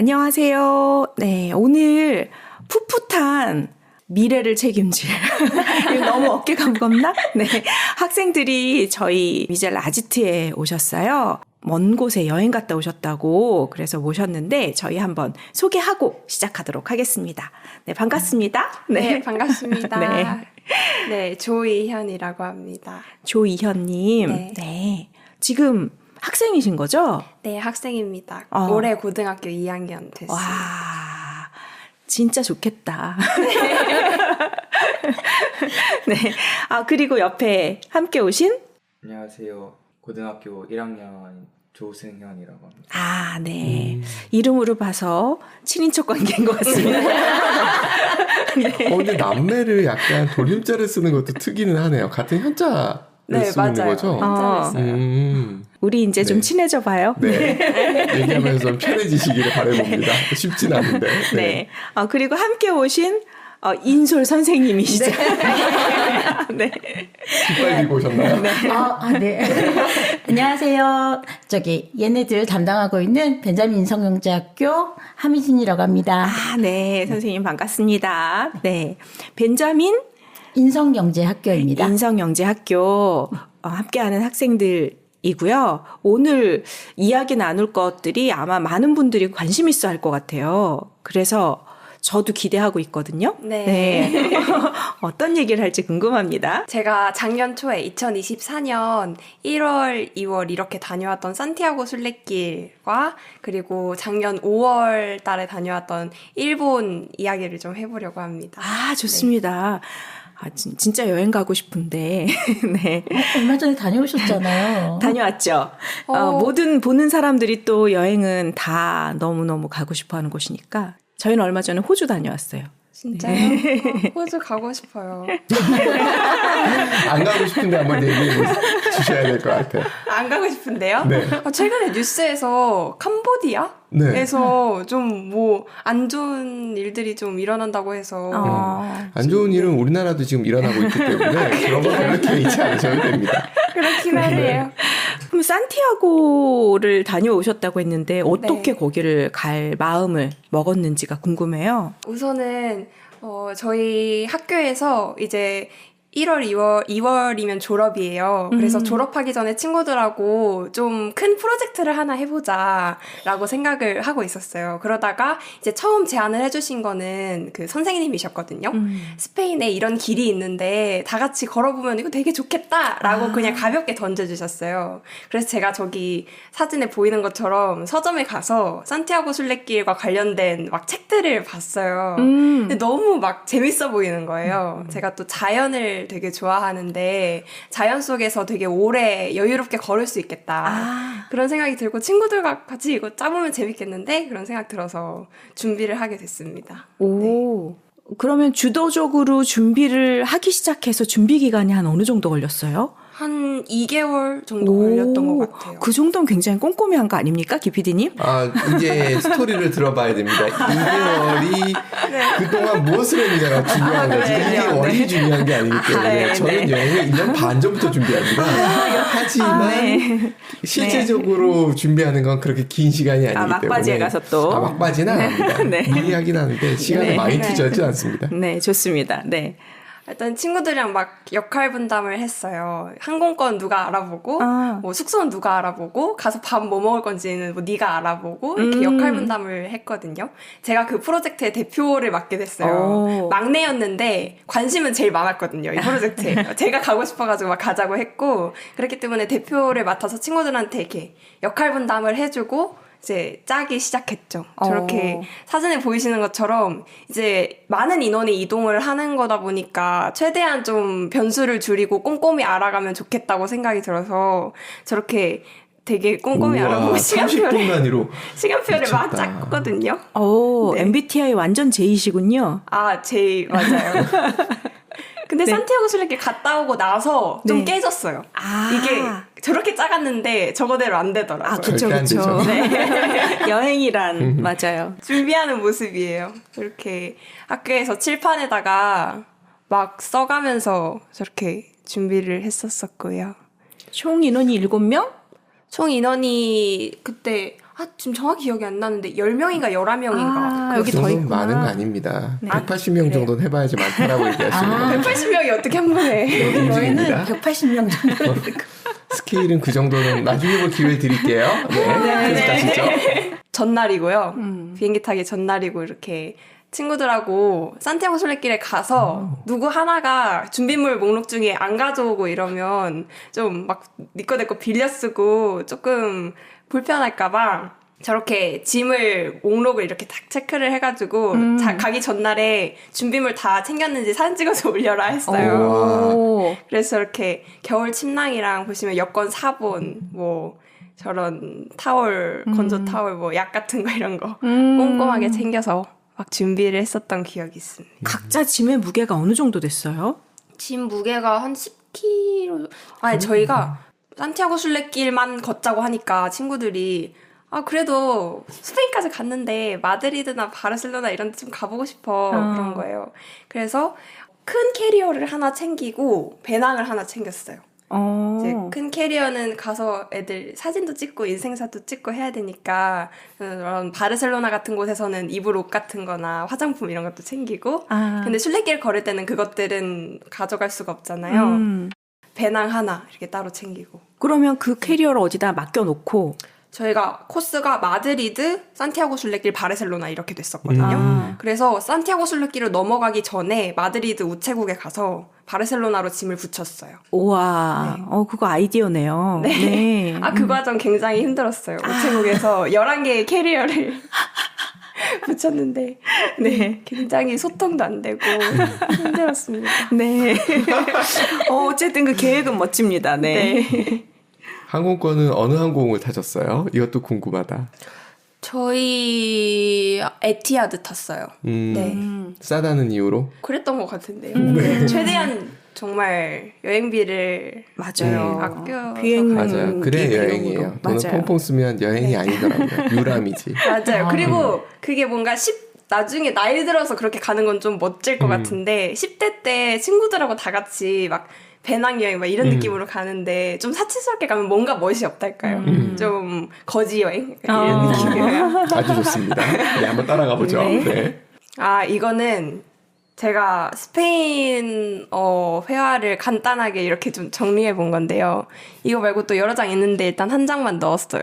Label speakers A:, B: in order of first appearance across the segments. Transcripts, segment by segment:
A: 안녕하세요. 네, 오늘 풋풋한 미래를 책임질 너무 어깨가 무겁나? 네, 학생들이 저희 미젤 아지트에 오셨어요. 먼 곳에 여행 갔다 오셨다고 그래서 모셨는데 저희 한번 소개하고 시작하도록 하겠습니다. 네, 반갑습니다.
B: 네, 반갑습니다.
A: 네.
B: 네, 조이현이라고 합니다.
A: 조이현님.
B: 네.
A: 네. 지금 학생이신 거죠?
B: 네, 학생입니다. 올해 고등학교 2학년 됐어요.
A: 와, 진짜 좋겠다. 네. 아, 그리고 옆에 함께 오신?
C: 안녕하세요. 고등학교 1학년 조승현이라고 합니다.
A: 아, 네. 이름으로 봐서 친인척 관계인 것 같습니다.
D: 네. 근데 남매를 약간 돌림자를 쓰는 것도 특이는 하네요. 같은 현자를 쓰는 거죠?
B: 현자를 써요.
A: 우리 이제 좀
D: 네.
A: 친해져 봐요.
D: 네. 얘기하면서 좀 편해지시기를 바라봅니다. 쉽진 않은데. 네.
A: 네. 그리고 함께 오신 인솔 선생님이시죠. 네.
D: 기빨리고 오셨나요?
E: 네. 안녕하세요. 얘네들 담당하고 있는 벤자민 인성영재학교 하미진이라고 합니다.
A: 아, 네. 선생님 반갑습니다. 네. 벤자민
E: 인성영재학교입니다.
A: 인성영재학교 함께하는 학생들이고요. 오늘 이야기 나눌 것들이 아마 많은 분들이 관심 있어 할 것 같아요. 그래서 저도 기대하고 있거든요.
B: 네.
A: 어떤 얘기를 할지 궁금합니다.
B: 제가 작년 초에 2024년 1월, 2월 이렇게 다녀왔던 산티아고 순례길과 그리고 작년 5월 달에 다녀왔던 일본 이야기를 좀 해보려고 합니다.
A: 아, 좋습니다. 아, 진짜 여행 가고 싶은데. 네.
E: 얼마 전에 다녀오셨잖아요.
A: 다녀왔죠. 모든 보는 사람들이 또 여행은 다 너무너무 가고 싶어 하는 곳이니까 저희는 얼마 전에 호주 다녀왔어요.
B: 진짜요? 호주 가고 싶어요.
D: 안 가고 싶은데 한번 얘기해 주셔야 될 것 같아요.
B: 안 가고 싶은데요?
D: 네.
B: 최근에 뉴스에서 캄보디아에서 좀 뭐 안 좋은 일들이 좀 일어난다고 해서
D: 안 좋은 일은 우리나라도 지금 일어나고 있기 때문에 그런 거 그렇게 잊지 않으셔도 됩니다.
B: 그렇긴 하네요.
A: 그럼 산티아고를 다녀오셨다고 했는데 어떻게
B: 네.
A: 거기를 갈 마음을 먹었는지가 궁금해요.
B: 우선은 저희 학교에서 이제 1월, 2월이면 졸업이에요. 그래서 졸업하기 전에 친구들하고 좀 큰 프로젝트를 하나 해보자라고 생각을 하고 있었어요. 그러다가 이제 처음 제안을 해주신 거는 그 선생님이셨거든요. 스페인에 이런 길이 있는데 다 같이 걸어보면 이거 되게 좋겠다라고 그냥 가볍게 던져주셨어요. 그래서 제가 저기 사진에 보이는 것처럼 서점에 가서 산티아고 순례길과 관련된 막 책들을 봤어요. 근데 너무 막 재밌어 보이는 거예요. 제가 또 자연을 되게 좋아하는데 자연 속에서 되게 오래 여유롭게 걸을 수 있겠다. 그런 생각이 들고 친구들과 같이 이거 짜보면 재밌겠는데 그런 생각 들어서 준비를 하게 됐습니다.
A: 오. 그러면 주도적으로 준비를 하기 시작해서 준비 기간이 한 어느 정도 걸렸어요?
B: 한 2개월 정도 걸렸던 것 같아요.
A: 그 정도는 굉장히 꼼꼼히 한 거 아닙니까? 기피디님?
D: 이제 스토리를 들어봐야 됩니다. 2개월이 그동안 무엇을 했느냐가 중요한 거지. 이게 월이 중요한 게 아니기 때문에 저는 여행을 1년 반 전부터 준비합니다. 하지만 실제적으로 준비하는 건 그렇게 긴 시간이 아니기 때문에
A: 막바지에 가서 또.
D: 막바지는 안 합니다. 미리 하긴 하는데 시간을 많이 투자하지 않습니다.
A: 네, 좋습니다. 네.
B: 일단 친구들이랑 막 역할 분담을 했어요. 항공권 누가 알아보고, 뭐 숙소는 누가 알아보고, 가서 밥 뭐 먹을 건지는 뭐 네가 알아보고 이렇게 역할 분담을 했거든요. 제가 그 프로젝트의 대표를 맡게 됐어요. 막내였는데 관심은 제일 많았거든요. 이 프로젝트에. 제가 가고 싶어가지고 막 가자고 했고, 그렇기 때문에 대표를 맡아서 친구들한테 이렇게 역할 분담을 해주고 이제 짜기 시작했죠. 저렇게 사진에 보이시는 것처럼 이제 많은 인원이 이동을 하는 거다 보니까 최대한 좀 변수를 줄이고 꼼꼼히 알아가면 좋겠다고 생각이 들어서 저렇게 되게 꼼꼼히 알아보고
D: 30분 단위로
B: 시간표를
D: 미쳤다.
B: 막 짰거든요.
A: 네. MBTI 완전 J이시군요.
B: 제일 맞아요. 근데 산티아고 순례길 갔다 오고 나서 좀 깨졌어요. 이게 저렇게 작았는데 저거대로 안 되더라고요.
A: 그쵸. 네. 여행이란, 맞아요.
B: 준비하는 모습이에요. 이렇게 학교에서 칠판에다가 막 써가면서 저렇게 준비를 했었었고요.
A: 총 인원이 7명?
B: 총 인원이 그때 지금 정확히 기억이 안 나는데 10명인가 11명인가.
A: 여기
D: 그
A: 더
D: 정도는
A: 있구나.
D: 많은 거 아닙니다.
A: 네.
D: 180명 정도는 해봐야지 많다라고 얘기하시는 거예요.
B: 180명이 어떻게 한 번에.
D: 움직입니다.
E: 180명 정도.
D: 스케일은 그 정도는 나중에 볼 기회 드릴게요. 네. 계속 가시죠.
B: 전날이고요. 비행기 타기 전날이고 이렇게 친구들하고 산티아고 순례길에 가서 누구 하나가 준비물 목록 중에 안 가져오고 이러면 좀 막 니꺼 내꺼 빌려 쓰고 조금 불편할까봐 저렇게 짐을 목록을 이렇게 딱 체크를 해가지고 가기 전날에 준비물 다 챙겼는지 사진 찍어서 올려라 했어요.
A: 오.
B: 그래서 이렇게 겨울 침낭이랑 보시면 여권 사본 뭐 저런 타월 건조 타월 뭐 약 같은 거 이런 거 꼼꼼하게 챙겨서 막 준비를 했었던 기억이 있습니다.
A: 각자 짐의 무게가 어느 정도 됐어요?
B: 짐 무게가 한 10kg. 아니 저희가 산티아고 순례길만 걷자고 하니까 친구들이 그래도 스페인까지 갔는데 마드리드나 바르셀로나 이런 데 좀 가보고 싶어 그런 거예요. 그래서 큰 캐리어를 하나 챙기고 배낭을 하나 챙겼어요. 이제 큰 캐리어는 가서 애들 사진도 찍고 인생사도 찍고 해야 되니까 그런 바르셀로나 같은 곳에서는 입을 옷 같은 거나 화장품 이런 것도 챙기고 근데 순례길 걸을 때는 그것들은 가져갈 수가 없잖아요. 배낭 하나 이렇게 따로 챙기고.
A: 그러면 그 캐리어를 어디다 맡겨놓고
B: 저희가 코스가 마드리드, 산티아고 순례길, 바르셀로나 이렇게 됐었거든요. 그래서 산티아고 순례길을 넘어가기 전에 마드리드 우체국에 가서 바르셀로나로 짐을 붙였어요.
A: 우와,
B: 네.
A: 그거 아이디어네요.
B: 네.
A: 네.
B: 그 과정 굉장히 힘들었어요. 우체국에서 11개의 캐리어를 붙였는데
A: 네.
B: 굉장히 소통도 안 되고 힘들었습니다.
A: 네. 어쨌든 그 계획은 멋집니다. 네.
D: 항공권은 어느 항공을 타셨어요? 이것도 궁금하다.
B: 저희 에티하드 탔어요. 네.
D: 싸다는 이유로?
B: 그랬던 것 같은데요. 최대한 정말 여행비를
A: 맞아요.
B: 아껴서
A: 비행
D: 맞아요. 그래
A: 비용으로.
D: 여행이에요. 돈을
A: 맞아요.
D: 펑펑 쓰면 여행이 아니더라고요. 유람이지.
B: 맞아요. 그리고 그게 뭔가 나중에 나이 들어서 그렇게 가는 건 좀 멋질 것 같은데 10대 때 친구들하고 다 같이 막 배낭여행 막 이런 느낌으로 가는데 좀 사치스럽게 가면 뭔가 멋이 없달까요? 좀 거지 여행 이런 느낌이에요.
D: 아주 좋습니다. 네, 한번 따라가 보죠.
A: 네.
D: 네.
B: 이거는 제가 스페인 회화를 간단하게 이렇게 좀 정리해 본 건데요. 이거 말고 또 여러 장 있는데 일단 한 장만 넣었어요.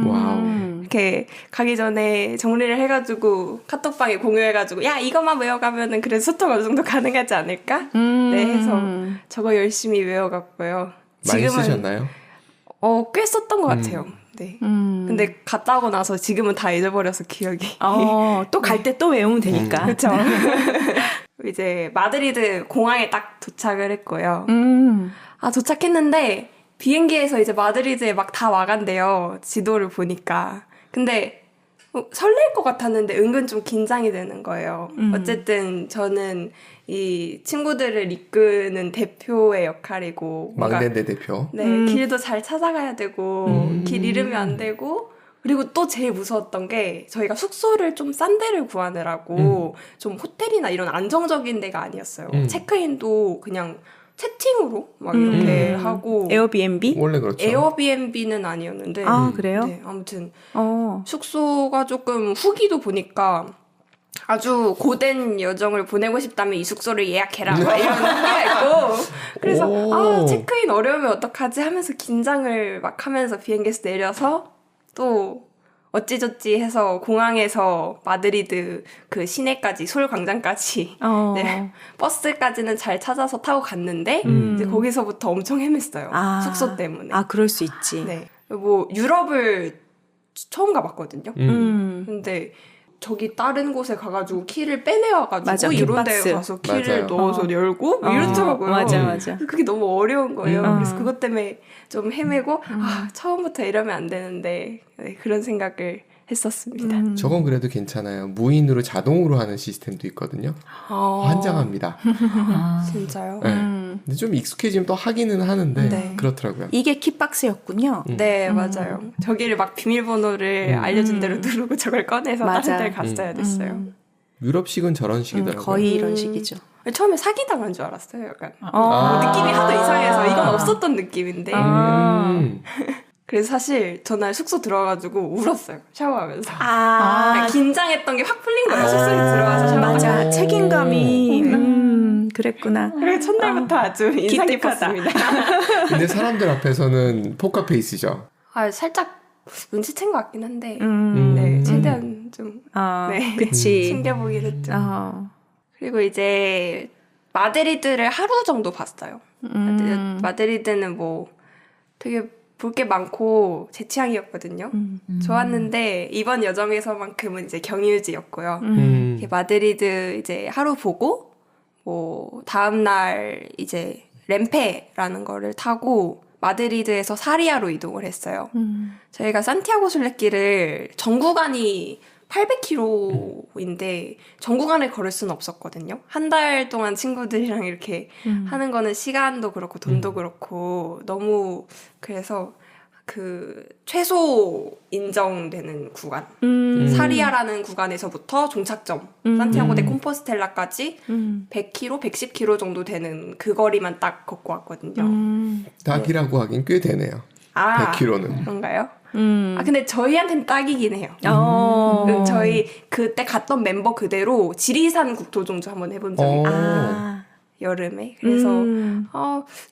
D: 와우.
B: 이렇게 가기 전에 정리를 해가지고 카톡방에 공유해가지고 야 이것만 외워가면은 그래도 소통 어느 정도 가능하지 않을까? 네 해서 저거 열심히 외워갔고요.
D: 많이
B: 지금은
D: 쓰셨나요?
B: 꽤 썼던 것 같아요. 네. 근데 갔다 오고 나서 지금은 다 잊어버려서 기억이.
A: 또 갈 때 또 외우면 되니까.
B: 그렇죠. 이제 마드리드 공항에 딱 도착을 했고요. 도착했는데 비행기에서 이제 마드리드에 막 다 와간대요. 지도를 보니까. 근데 설렐 것 같았는데 은근 좀 긴장이 되는 거예요. 어쨌든 저는 이 친구들을 이끄는 대표의 역할이고 뭔가
D: 막내 대표.
B: 네, 길도 잘 찾아가야 되고 길 잃으면 안 되고 그리고 또 제일 무서웠던 게 저희가 숙소를 좀 싼 데를 구하느라고 좀 호텔이나 이런 안정적인 데가 아니었어요. 체크인도 그냥 채팅으로 막 이렇게 하고
A: 에어비앤비?
D: 원래 그렇죠.
B: 에어비앤비는 아니었는데
A: 그래요?
B: 네, 아무튼 숙소가 조금 후기도 보니까 아주 고된 여정을 보내고 싶다면 이 숙소를 예약해라 막 이런 후기가 있고 그래서
D: 오.
B: 체크인 어려우면 어떡하지 하면서 긴장을 막 하면서 비행기에서 내려서 또 어찌저찌 해서 공항에서 마드리드 그 시내까지 솔 광장까지 네, 버스까지는 잘 찾아서 타고 갔는데 이제 거기서부터 엄청 헤맸어요. 숙소 때문에.
A: 그럴 수 있지.
B: 네. 뭐 유럽을 처음 가봤거든요. 근데 저기 다른 곳에 가가지고 키를 빼내와가지고
A: 맞아,
B: 이런
A: 킥박스.
B: 데 가서 키를
D: 맞아요.
B: 넣어서 열고 이렇더라고요.
A: 맞아.
B: 그게 너무 어려운 거예요. 그래서 그것 때문에 좀 헤매고 처음부터 이러면 안 되는데 네, 그런 생각을 했었습니다.
D: 저건 그래도 괜찮아요. 무인으로 자동으로 하는 시스템도 있거든요. 환장합니다.
B: 진짜요?
D: 네. 근데 좀 익숙해지면 또 하기는 하는데
B: 네.
D: 그렇더라고요.
A: 이게 킥박스였군요.
B: 네, 맞아요. 저기를 막 비밀번호를 알려준 대로 누르고 저걸 꺼내서
A: 맞아.
B: 다른 데를 갔어야 됐어요.
D: 유럽식은 저런 식이더라고요.
A: 거의 이런 식이죠.
B: 처음에 사기당한 줄 알았어요. 약간
D: 아.
B: 느낌이 하도 이상해서 이건 없었던 느낌인데 그래서 사실 전날 숙소 들어가가지고 울었어요. 샤워하면서.
A: 아,
B: 긴장했던 게 확 풀린 거예요. 숙소에 들어가서 샤워하면서.
A: 맞아.
E: 오.
A: 책임감이, 그랬구나.
B: 그래서 첫날부터 아주 인상
A: 기특하다.
B: 깊었습니다.
D: 근데 사람들 앞에서는 포커페이스죠.
B: 살짝 눈치챈 것 같긴 한데,
A: 음.
B: 최대한 좀 네.
A: 그치.
B: 챙겨보긴 했죠.
A: 어.
B: 그리고 이제 마드리드를 하루 정도 봤어요. 마드리드는 뭐 되게 볼 게 많고 제 취향이었거든요. 좋았는데 이번 여정에서만큼은 이제 경유지였고요. 이렇게 마드리드 이제 하루 보고 뭐 다음 날 이제 렌페라는 거를 타고 마드리드에서 사리아로 이동을 했어요. 저희가 산티아고 순례길을 전 구간이 800km인데 전 구간을 걸을 수는 없었거든요. 한 달 동안 친구들이랑 이렇게 하는 거는 시간도 그렇고 돈도 그렇고 너무 그래서 그 최소 인정되는 구간 사리아라는 구간에서부터 종착점 산티아고 데 콤포스텔라까지 100km, 110km 정도 되는 그 거리만 딱 걷고 왔거든요.
D: 딱이라고 하긴 꽤 되네요.
B: 아
D: 100km는.
B: 그런가요? 근데 저희한테는 딱이긴 해요. 저희 그때 갔던 멤버 그대로 지리산 국토종주 한번 해본 적이 있어요.
A: 아.
B: 여름에. 그래서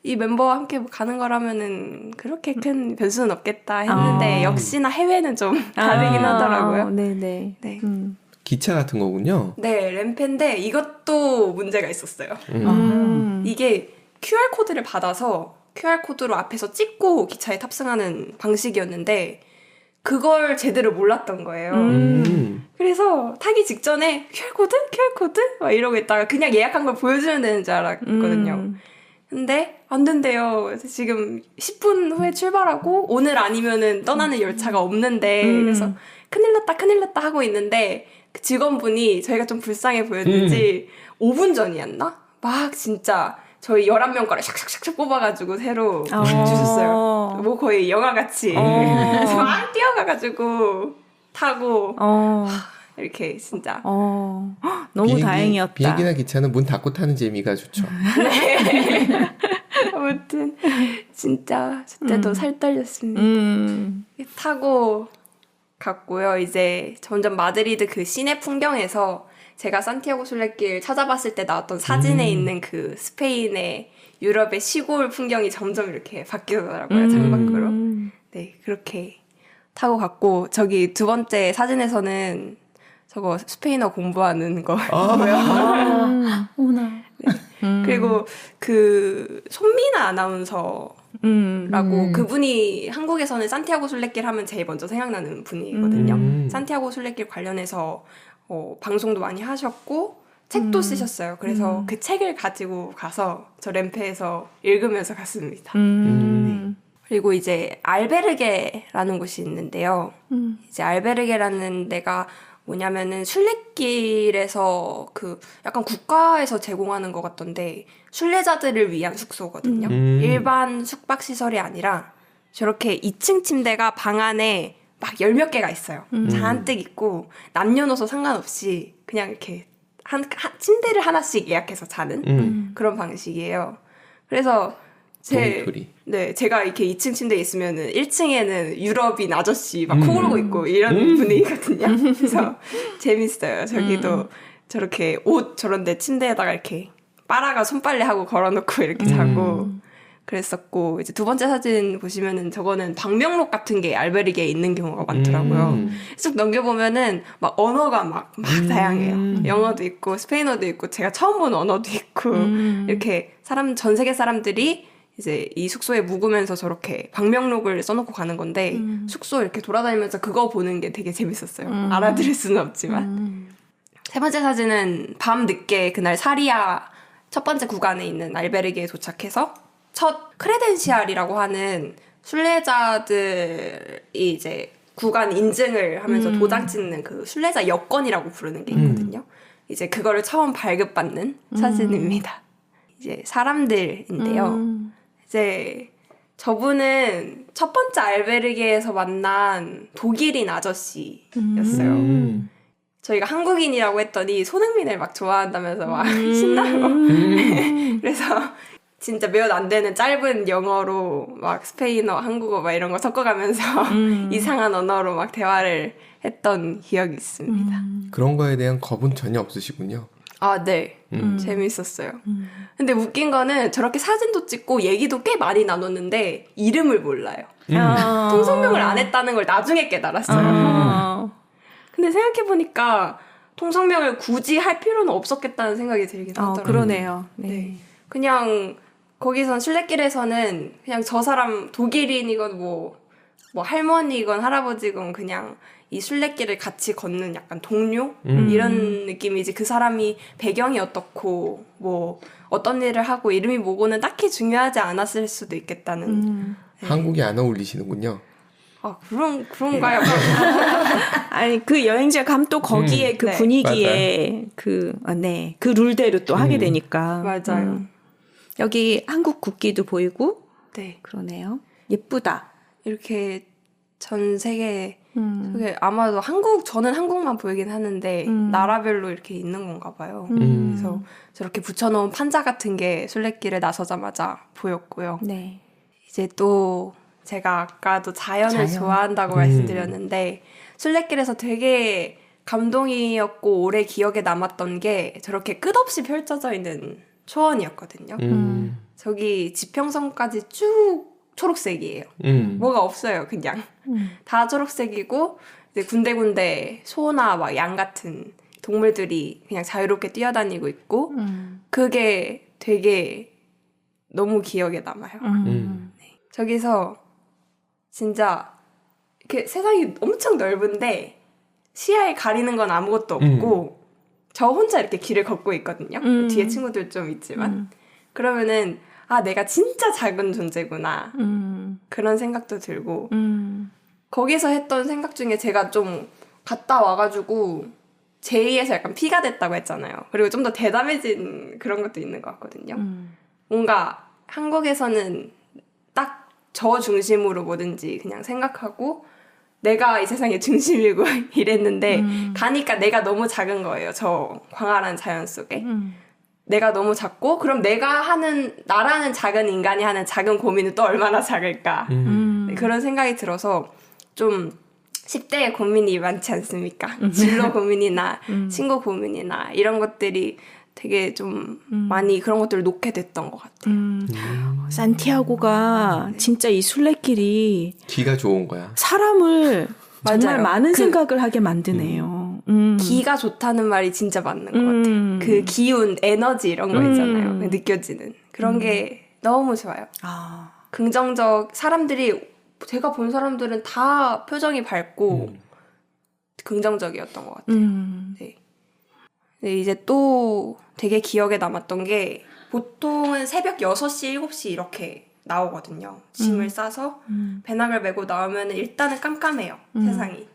B: 이 멤버와 함께 가는 거라면은 그렇게 큰 변수는 없겠다 했는데 역시나 해외는 좀 다르긴 하더라고요.
A: 네네.
B: 네.
D: 기차 같은 거군요.
B: 네, 램페인데 이것도 문제가 있었어요. 이게 QR코드를 받아서 QR코드로 앞에서 찍고 기차에 탑승하는 방식이었는데 그걸 제대로 몰랐던 거예요. 그래서 타기 직전에 QR코드? 막 이러고 있다가 그냥 예약한 걸 보여주면 되는 줄 알았거든요. 근데 안 된대요. 그래서 지금 10분 후에 출발하고 오늘 아니면은 떠나는 열차가 없는데 그래서 큰일 났다 하고 있는데 그 직원분이 저희가 좀 불쌍해 보였는지 5분 전이었나? 막 진짜 저희 11명 거를 샥샥샥 뽑아가지고 새로 주셨어요. 뭐 거의 영화같이. 그래서 막 뛰어가가지고 타고 이렇게 진짜.
A: 너무 다행이었다.
D: 비행기나 기차는 문 닫고 타는 재미가 좋죠.
B: 아무튼 진짜 그때도 살 떨렸습니다. 타고 갔고요. 이제 점점 마드리드 그 시내 풍경에서 제가 산티아고 순례길 찾아봤을 때 나왔던 사진에 있는 그 스페인의 유럽의 시골 풍경이 점점 이렇게 바뀌더라고요. 창밖으로. 네, 그렇게 타고 갔고 저기 두 번째 사진에서는 저거 스페인어 공부하는 거고요.
E: 어머나.
B: 그리고 그 손미나 아나운서라고 그분이 한국에서는 산티아고 순례길 하면 제일 먼저 생각나는 분이거든요. 산티아고 순례길 관련해서 방송도 많이 하셨고 책도 쓰셨어요. 그래서 그 책을 가지고 가서 저 램페에서 읽으면서 갔습니다. 네. 그리고 이제 알베르게라는 곳이 있는데요. 이제 알베르게라는 데가 뭐냐면은 순례길에서 그 약간 국가에서 제공하는 것 같던데 순례자들을 위한 숙소거든요. 일반 숙박시설이 아니라 저렇게 2층 침대가 방 안에 막 10몇 개가 있어요. 잔뜩 있고 남녀노소 상관없이 그냥 이렇게 침대를 하나씩 예약해서 자는 그런 방식이에요. 그래서 제가 이렇게 2층 침대에 있으면은 1층에는 유럽인 아저씨 막 코 골고 있고 이런 분위기거든요. 그래서 재밌어요. 저기도 저렇게 옷 저런데 침대에다가 이렇게 빨아가 손빨래하고 걸어놓고 이렇게 자고 그랬었고 이제 두 번째 사진 보시면은 저거는 방명록 같은 게 알베르게에 있는 경우가 많더라고요. 쭉 넘겨보면은 막 언어가 막 다양해요. 영어도 있고 스페인어도 있고 제가 처음 본 언어도 있고 이렇게 전 세계 사람들이 이제 이 숙소에 묵으면서 저렇게 방명록을 써놓고 가는 건데 숙소 이렇게 돌아다니면서 그거 보는 게 되게 재밌었어요. 알아들을 수는 없지만. 세 번째 사진은 밤 늦게 그날 사리아 첫 번째 구간에 있는 알베르게에 도착해서 첫 크레덴시알이라고 하는 순례자들이 이제 구간 인증을 하면서 도장 찍는 그 순례자 여권이라고 부르는 게 있거든요. 이제 그거를 처음 발급받는 사진입니다. 이제 사람들인데요. 이제 저분은 첫 번째 알베르게에서 만난 독일인 아저씨였어요. 저희가 한국인이라고 했더니 손흥민을 막 좋아한다면서 막 신나고 그래서 진짜 몇 안 되는 짧은 영어로 막 스페인어, 한국어 막 이런 거 섞어가면서 이상한 언어로 막 대화를 했던 기억이 있습니다.
D: 그런 거에 대한 겁은 전혀 없으시군요.
B: 아, 네. 재밌었어요. 근데 웃긴 거는 저렇게 사진도 찍고 얘기도 꽤 많이 나눴는데 이름을 몰라요. 통성명을 안 했다는 걸 나중에 깨달았어요. 근데 생각해보니까 통성명을 굳이 할 필요는 없었겠다는 생각이 들긴 하더라고요.
A: 그러네요. 네.
B: 네. 그냥 거기선 술래길에서는 그냥 저 사람 독일인이건 뭐 할머니건 할아버지건 그냥 이 술래길을 같이 걷는 약간 동료 이런 느낌이지 그 사람이 배경이 어떻고 뭐 어떤 일을 하고 이름이 뭐고는 딱히 중요하지 않았을 수도 있겠다는. 네.
D: 한국에 안 어울리시는군요.
B: 아 그런가요?
A: 아니 그 여행자 감 또 거기에 그
B: 네.
A: 분위기에 그 룰대로 또 하게 되니까.
B: 맞아요.
A: 여기 한국 국기도 보이고.
B: 네.
A: 그러네요. 예쁘다.
B: 이렇게 전 세계 그게 아마도 저는 한국만 보이긴 하는데 나라별로 이렇게 있는 건가 봐요. 그래서 저렇게 붙여놓은 판자 같은 게 술래길에 나서자마자 보였고요.
A: 네.
B: 이제 또 제가 아까도 자연을 좋아한다고 말씀드렸는데 술래길에서 되게 감동이었고 오래 기억에 남았던 게 저렇게 끝없이 펼쳐져 있는 초원이었거든요. 저기 지평선까지 쭉 초록색이에요. 뭐가 없어요, 그냥. 다 초록색이고 이제 군데군데 소나 막 양 같은 동물들이 그냥 자유롭게 뛰어다니고 있고 그게 되게 너무 기억에 남아요. 네. 저기서 진짜 이렇게 세상이 엄청 넓은데 시야에 가리는 건 아무것도 없고 저 혼자 이렇게 길을 걷고 있거든요. 뒤에 친구들 좀 있지만 그러면은 아 내가 진짜 작은 존재구나 그런 생각도 들고 거기서 했던 생각 중에 제가 좀 갔다 와가지고 제2에서 약간 피가 됐다고 했잖아요. 그리고 좀 더 대담해진 그런 것도 있는 것 같거든요. 뭔가 한국에서는 딱 저 중심으로 뭐든지 그냥 생각하고 내가 이 세상의 중심이고 이랬는데 가니까 내가 너무 작은 거예요. 저 광활한 자연 속에. 내가 너무 작고 그럼 나라는 작은 인간이 하는 작은 고민은 또 얼마나 작을까. 그런 생각이 들어서 좀 10대의 고민이 많지 않습니까? 진로 고민이나 친구 고민이나 이런 것들이 되게 좀 많이 그런 것들을 놓게 됐던 것 같아요.
A: 산티아고가 진짜 이 술래길이
D: 기가 좋은 거야.
A: 사람을 정말
B: 맞아요.
A: 많은 생각을 하게 만드네요.
B: 기가 좋다는 말이 진짜 맞는 것 같아요. 그 기운, 에너지 이런 거 있잖아요. 느껴지는. 그런 게 너무 좋아요. 사람들이 제가 본 사람들은 다 표정이 밝고 긍정적이었던 것 같아요. 네. 네, 이제 또 되게 기억에 남았던 게 보통은 새벽 6시, 7시 이렇게 나오거든요. 짐을 싸서 배낭을 메고 나오면 일단은 깜깜해요. 세상이.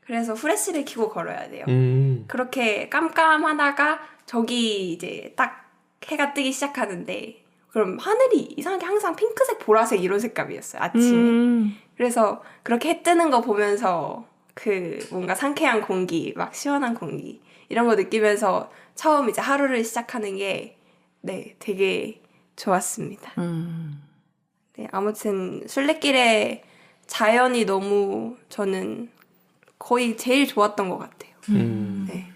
B: 그래서 후레쉬를 켜고 걸어야 돼요. 그렇게 깜깜하다가 저기 이제 딱 해가 뜨기 시작하는데 그럼 하늘이 이상하게 항상 핑크색, 보라색 이런 색감이었어요. 아침에. 그래서 그렇게 해 뜨는 거 보면서 그 뭔가 상쾌한 공기, 막 시원한 공기 이런 거 느끼면서 처음 이제 하루를 시작하는 게 네, 되게 좋았습니다. 네, 아무튼 술래길의 자연이 너무 저는 거의 제일 좋았던 것 같아요. 네.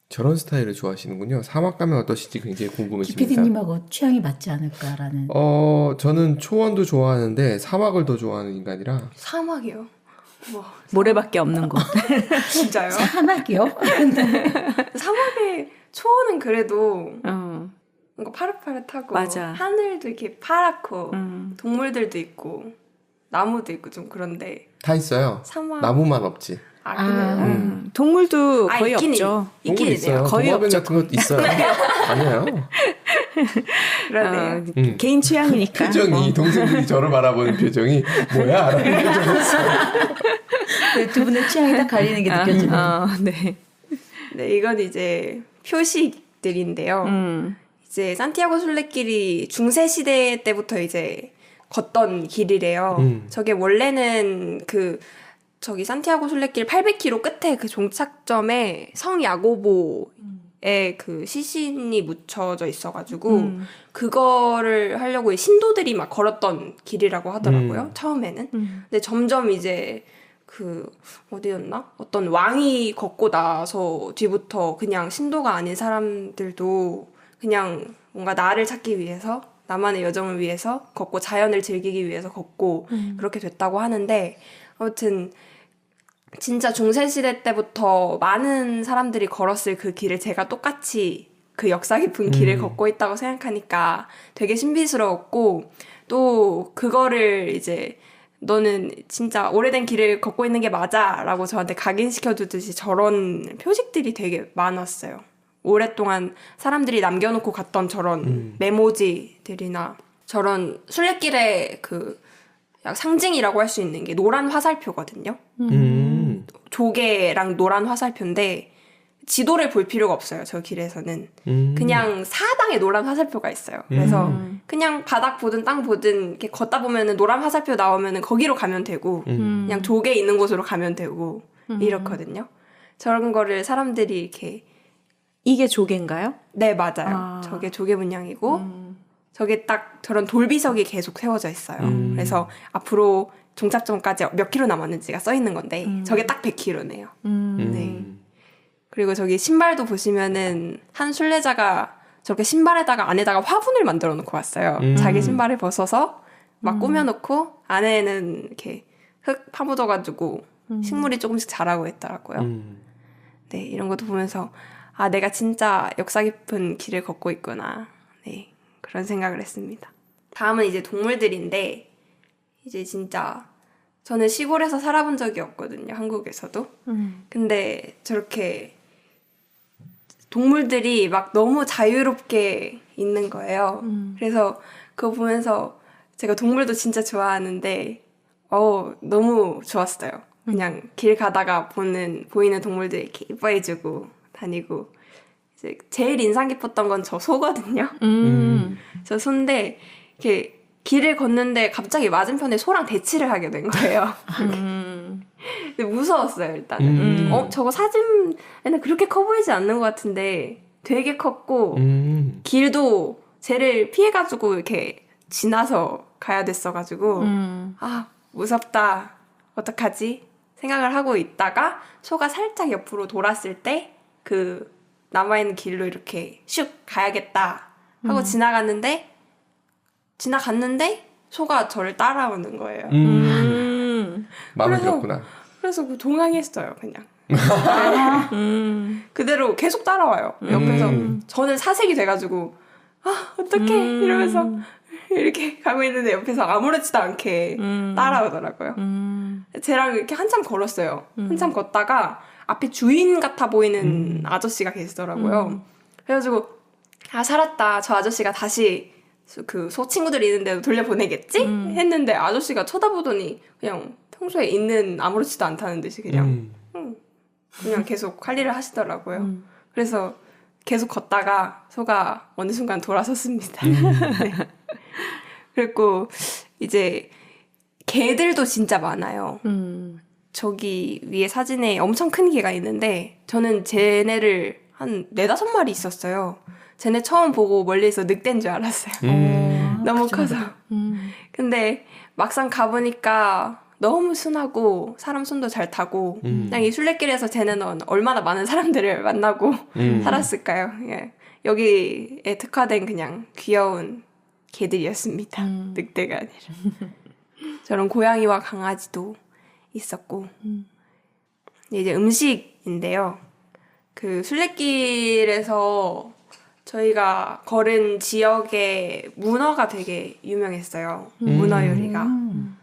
D: 저런 스타일을 좋아하시는군요. 사막 가면 어떠실지 굉장히 궁금해집니다.
E: PD님하고 취향이 맞지 않을까라는.
D: 저는 초원도 좋아하는데 사막을 더 좋아하는 인간이라.
B: 사막이요? 와,
A: 모래밖에 없는 곳.
B: 진짜요?
E: 사막이요?
B: 사막의 초원은 그래도 뭔가 파릇파릇하고
A: 맞아.
B: 하늘도 이렇게 파랗고 동물들도 있고 나무도 있고 좀 그런데
D: 다 있어요.
B: 사막
D: 나무만 없지.
B: 아 그래요?
A: 동물도 거의 없죠.
B: 있긴
D: 동물
B: 있네요.
D: 있어요.
A: 거의
D: 도마뱀
A: 없죠.
D: 같은 것도 있어요. 아니에요.
B: 그러네요.
A: 개인 취향이니까.
D: 표정이 동생들이 저를 바라보는 표정이 뭐야? 라는 표정이었어요.
E: 두 분의 취향이 딱 갈리는 게 느껴지네요.
A: 네.
B: 네, 이건 이제 표식들인데요. 이제 산티아고 술래길이 중세 시대 때부터 이제 걷던 길이래요. 저게 원래는 저기 산티아고 술래길 800km 끝에 그 종착점에 성 야고보 그 시신이 묻혀져 있어가지고 그거를 하려고 신도들이 막 걸었던 길이라고 하더라고요. 처음에는. 근데 점점 이제 그 어디였나? 어떤 왕이 걷고 나서 뒤부터 그냥 신도가 아닌 사람들도 그냥 뭔가 나를 찾기 위해서 나만의 여정을 위해서 걷고 자연을 즐기기 위해서 걷고 그렇게 됐다고 하는데 아무튼 진짜 중세시대 때부터 많은 사람들이 걸었을 그 길을 제가 똑같이 그 역사 깊은 길을 걷고 있다고 생각하니까 되게 신비스러웠고 또 그거를 이제 너는 진짜 오래된 길을 걷고 있는 게 맞아 라고 저한테 각인시켜주듯이 저런 표식들이 되게 많았어요. 오랫동안 사람들이 남겨놓고 갔던 저런 메모지들이나 저런 순례길의 그 상징이라고 할 수 있는 게 노란 화살표거든요. 조개랑 노란 화살표인데 지도를 볼 필요가 없어요. 저 길에서는. 그냥 사방에 노란 화살표가 있어요. 그래서 그냥 바닥 보든 땅 보든 이렇게 걷다 보면은 노란 화살표 나오면은 거기로 가면 되고 그냥 조개 있는 곳으로 가면 되고 이렇거든요. 저런 거를 사람들이 이렇게
A: 이게 조개인가요?
B: 네, 맞아요. 저게 조개 문양이고 저게 딱 저런 돌비석이 계속 세워져 있어요. 그래서 앞으로 종착점까지 몇 킬로 남았는지가 써 있는 건데 저게 딱 100킬로네요. 네. 그리고 저기 신발도 보시면은 한 순례자가 저렇게 신발에다가 안에다가 화분을 만들어 놓고 왔어요. 자기 신발을 벗어서 막 꾸며놓고 안에는 이렇게 흙 파묻어가지고 식물이 조금씩 자라고 있더라고요. 네, 이런 것도 보면서 아, 내가 진짜 역사 깊은 길을 걷고 있구나. 네, 그런 생각을 했습니다. 다음은 이제 동물들인데 이제 진짜 저는 시골에서 살아본 적이 없거든요. 한국에서도. 근데 저렇게 동물들이 막 너무 자유롭게 있는 거예요. 그래서 그거 보면서 제가 동물도 진짜 좋아하는데 너무 좋았어요. 그냥 길 가다가 보이는 동물들 이렇게 이뻐해주고 다니고 이제 제일 인상 깊었던 건 저 소거든요. 저 소인데 이렇게 길을 걷는데 갑자기 맞은편에 소랑 대치를 하게 된 거예요. 근데 무서웠어요, 일단은. 저거 사진에는 그렇게 커 보이지 않는 것 같은데 되게 컸고 길도 쟤를 피해가지고 이렇게 지나서 가야 됐어가지고 아, 무섭다. 어떡하지? 생각을 하고 있다가 소가 살짝 옆으로 돌았을 때 그 남아있는 길로 이렇게 슉 가야겠다 하고 지나갔는데 소가 저를 따라오는 거예요.
D: 마음에 들었구나.
B: 그래서 그 동항했어요, 그냥. 그대로 계속 따라와요. 옆에서 저는 사색이 돼가지고 아, 어떡해 이러면서 이렇게 가고 있는데 옆에서 아무렇지도 않게 따라오더라고요. 쟤랑 이렇게 한참 걸었어요. 한참 걷다가 앞에 주인 같아 보이는 아저씨가 계시더라고요. 그래가지고 아, 살았다. 저 아저씨가 다시 그 소 친구들 있는 데로 돌려보내겠지? 했는데 아저씨가 쳐다보더니 그냥 평소에 있는 아무렇지도 않다는 듯이 그냥 계속 할 일을 하시더라고요. 그래서 계속 걷다가 소가 어느 순간 돌아섰습니다. 네. 그리고 이제 개들도 진짜 많아요. 저기 위에 사진에 엄청 큰 개가 있는데 저는 쟤네를 한 4-5마리 있었어요. 쟤네 처음 보고 멀리서 늑대인 줄 알았어요. 너무 커서. 근데 막상 가보니까 너무 순하고 사람 손도 잘 타고 그냥 이 순례길에서 쟤네는 얼마나 많은 사람들을 만나고 살았을까요? 예. 여기에 특화된 그냥 귀여운 개들이었습니다. 늑대가 아니라. 저런 고양이와 강아지도 있었고 이제 음식인데요. 그 순례길에서 저희가 걸은 지역의 문어가 되게 유명했어요. 문어 요리가.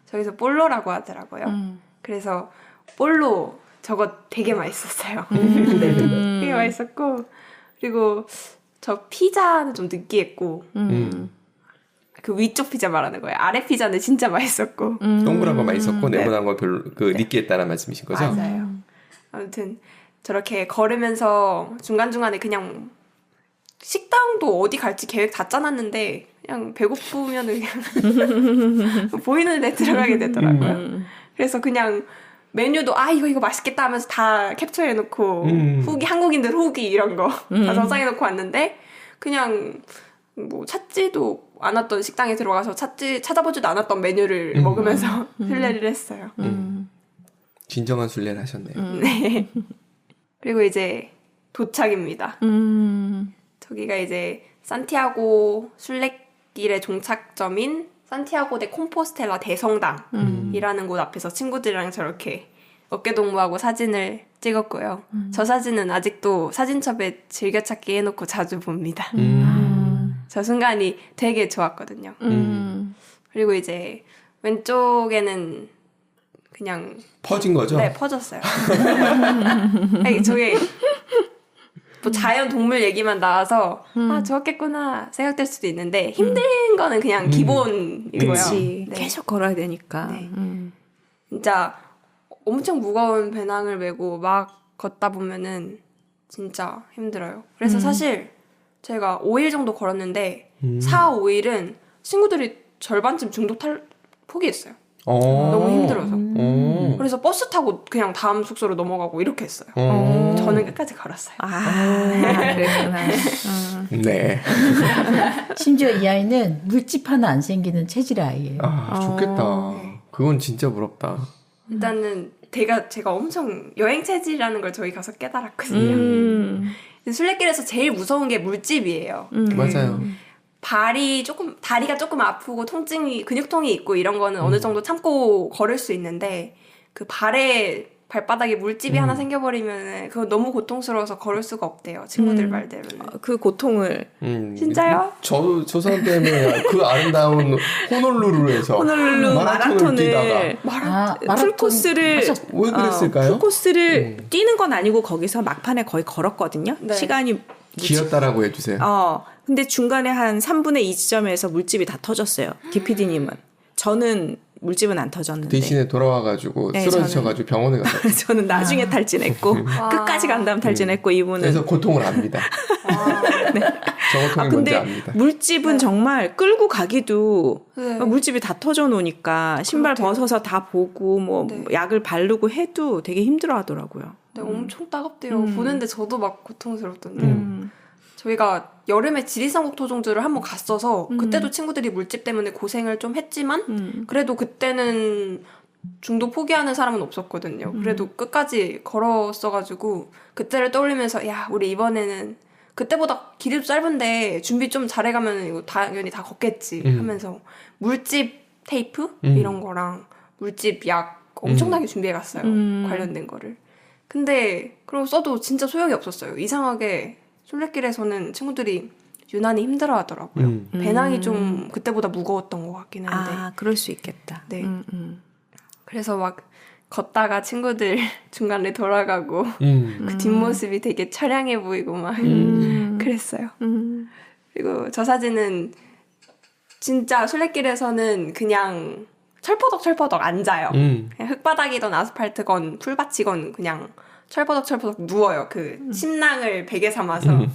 B: 저기서 볼로라고 하더라고요. 그래서 볼로 저거 되게 맛있었어요. 되게 맛있었고 그리고 저 피자는 좀 느끼했고 그 위쪽 피자 말하는 거예요. 아래 피자는 진짜 맛있었고
D: 동그란 거 맛있었고 네모난 거 별로 느끼했다는 말씀이신 거죠?
B: 맞아요. 아무튼 저렇게 걸으면서 중간중간에 그냥 식당도 어디 갈지 계획 다 짜놨는데 그냥 배고프면 그냥 보이는 데 들어가게 되더라고요. 그래서 그냥 메뉴도 이거 맛있겠다 하면서 다 캡처해놓고 후기 한국인들 후기 이런 거 다 저장해놓고 왔는데 그냥 뭐 찾지도 않았던 식당에 들어가서 찾아보지도 않았던 메뉴를 먹으면서 순례를 했어요.
D: 진정한 순례를 하셨네요.
B: 네. 그리고 이제 도착입니다. 저기가 이제 산티아고 순례길의 종착점인 산티아고 데 콤포스텔라 대성당이라는 곳 앞에서 친구들이랑 저렇게 어깨동무하고 사진을 찍었고요. 저 사진은 아직도 사진첩에 즐겨찾기 해놓고 자주 봅니다. 저 순간이 되게 좋았거든요. 그리고 이제 왼쪽에는 그냥
D: 퍼진 거죠?
B: 네, 퍼졌어요. 아니, 저게 뭐 자연 동물 얘기만 나와서 좋았겠구나 생각될 수도 있는데 힘든 거는 그냥 기본이고요.
A: 그치.
B: 네.
A: 계속 걸어야 되니까.
B: 네. 진짜 엄청 무거운 배낭을 메고 막 걷다 보면은 진짜 힘들어요. 그래서 사실 제가 5일 정도 걸었는데 4, 5일은 친구들이 절반쯤 중독 포기했어요. 너무 힘들어서. 그래서 버스 타고 그냥 다음 숙소로 넘어가고 이렇게 했어요. 저는 끝까지 걸었어요.
A: 그랬구나.
D: 네.
E: 심지어 이 아이는 물집 하나 안 생기는 체질 아이예요.
D: 좋겠다. 그건 진짜 부럽다.
B: 일단은 제가 엄청 여행 체질이라는 걸 저희 가서 깨달았거든요. 순례길에서 제일 무서운 게 물집이에요.
D: 맞아요.
B: 다리가 조금 아프고 근육통이 있고 이런 거는 어느 정도 참고 걸을 수 있는데 그 발바닥에 물집이 하나 생겨버리면 그거 너무 고통스러워서 걸을 수가 없대요. 친구들 말대로는.
A: 그 고통을.
B: 진짜요?
D: 저 사람 때문에 그 아름다운 호놀루루에서
A: 호놀룰루
D: 마라톤을
A: 마라톤을 풀코스를
D: 왜 그랬을까요?
A: 풀코스를 뛰는 건 아니고 거기서 막판에 거의 걸었거든요.
B: 네.
A: 시간이
D: 기었다라고 해주세요.
A: 근데 중간에 한 3분의 2 지점에서 물집이 다 터졌어요. 기피디님은. 저는 물집은 안 터졌는데.
D: 대신에 돌아와가지고
A: 네,
D: 쓰러지셔가지고 병원에 가서
A: 저는 나중에 탈진했고 끝까지 간 다음 탈진했고 이분은.
D: 그래서 고통을 압니다. 저 고통이 뭔지
A: 근데
D: 압니다.
A: 물집은 정말 끌고 가기도
B: 네.
A: 물집이 다 터져 놓으니까 신발
B: 그렇대요.
A: 벗어서 다 보고 뭐
B: 네.
A: 약을 바르고 해도 되게 힘들어하더라고요.
B: 네, 엄청 따갑대요. 보는데 저도 막 고통스럽던데.
A: 음.
B: 저희가 여름에 지리산 국토종주를 한번 갔어서 그때도 친구들이 물집 때문에 고생을 좀 했지만 그래도 그때는 중도 포기하는 사람은 없었거든요. 그래도 끝까지 걸었어가지고 그때를 떠올리면서 야 우리 이번에는 그때보다 길이도 짧은데 준비 좀 잘해가면 이거 당연히 다 걷겠지 하면서 물집 테이프 이런 거랑 물집 약 엄청나게 준비해갔어요. 관련된 거를. 근데 그러고 써도 진짜 소용이 없었어요. 이상하게 순례길에서는 친구들이 유난히 힘들어하더라고요. 배낭이 좀 그때보다 무거웠던 것 같긴 한데.
A: 그럴 수 있겠다.
B: 네. 그래서 막 걷다가 친구들 중간에 돌아가고 그 뒷모습이 되게 처량해 보이고 막 그랬어요. 그리고 저 사진은 진짜 순례길에서는 그냥 철퍼덕 앉아요. 그냥 흙바닥이건 아스팔트건 풀밭이건 그냥 철퍼덕 누워요. 그 침낭을 베개 삼아서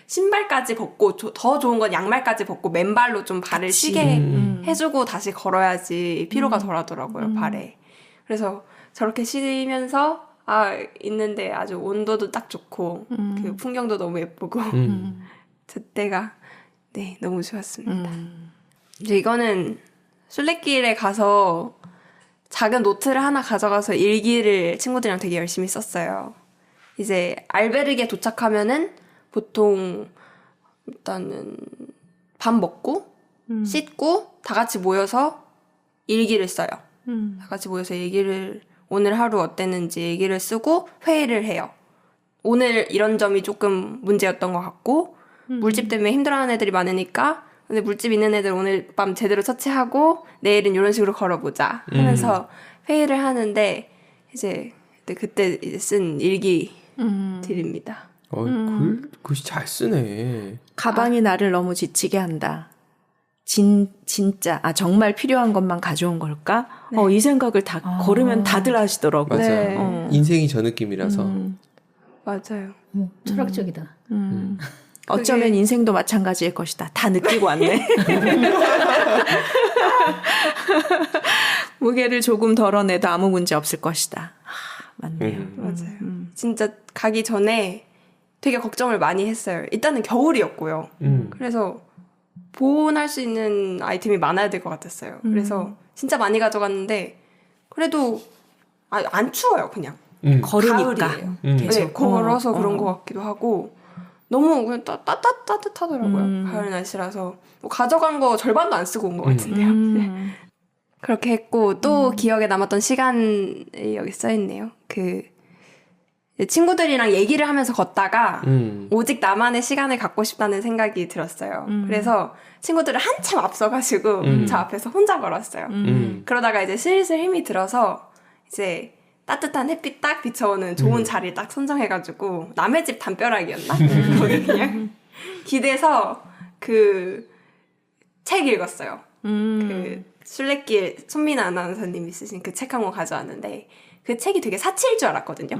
B: 신발까지 벗고 더 좋은 건 양말까지 벗고 맨발로 좀 발을 쉬게 해주고 다시 걸어야지 피로가 덜하더라고요. 발에. 그래서 저렇게 쉬면서 있는데 아주 온도도 딱 좋고 그 풍경도 너무 예쁘고 저 때가 네 너무 좋았습니다. 이제 이거는 순례길에 가서 작은 노트를 하나 가져가서 일기를 친구들이랑 되게 열심히 썼어요. 이제 알베르게 도착하면은 보통 일단은 밥 먹고 씻고 다 같이 모여서 일기를 써요. 다 같이 모여서 오늘 하루 어땠는지 얘기를 쓰고 회의를 해요. 오늘 이런 점이 조금 문제였던 것 같고 물집 때문에 힘들어하는 애들이 많으니까 근데 물집 있는 애들 오늘 밤 제대로 처치하고 내일은 이런 식으로 걸어보자 하면서 회의를 하는데 이제 그때 이제 쓴 일기 드립니다.
D: 글씨 잘 쓰네.
A: 가방이 나를 너무 지치게 한다. 진짜 정말 필요한 것만 가져온 걸까?
B: 네.
A: 이 생각을 다 걸으면 다들 하시더라고요.
D: 맞아요.
B: 네.
D: 인생이 저 느낌이라서.
B: 맞아요.
E: 철학적이다.
A: 어쩌면 인생도 마찬가지일 것이다. 다 느끼고 왔네. 무게를 조금 덜어내도 아무 문제 없을 것이다. 맞네요.
B: 맞아요. 진짜 가기 전에 되게 걱정을 많이 했어요. 일단은 겨울이었고요. 그래서 보온할 수 있는 아이템이 많아야 될 것 같았어요. 그래서 진짜 많이 가져갔는데 그래도 안 추워요, 그냥.
A: 걸으니까.
B: 가을이에요.
A: 계속.
B: 네, 걸어서 그런 것 같기도 하고 너무 그냥 따뜻하더라고요. 가을 날씨라서 뭐 가져간 거 절반도 안 쓰고 온 것 같은데요. 그렇게 했고 또 기억에 남았던 시간이 여기 써있네요. 그 친구들이랑 얘기를 하면서 걷다가 오직 나만의 시간을 갖고 싶다는 생각이 들었어요. 그래서 친구들을 한참 앞서가지고 저 앞에서 혼자 걸었어요. 그러다가 이제 슬슬 힘이 들어서 이제 따뜻한 햇빛 딱 비춰오는 좋은 자리를 딱 선정해가지고 남의 집 담벼락이었나? 거기 그냥 기대서 그 책 읽었어요. 그 술래길 손민아 아나운서님이 쓰신 그 책 한 권 가져왔는데 그 책이 되게 사치일 줄 알았거든요.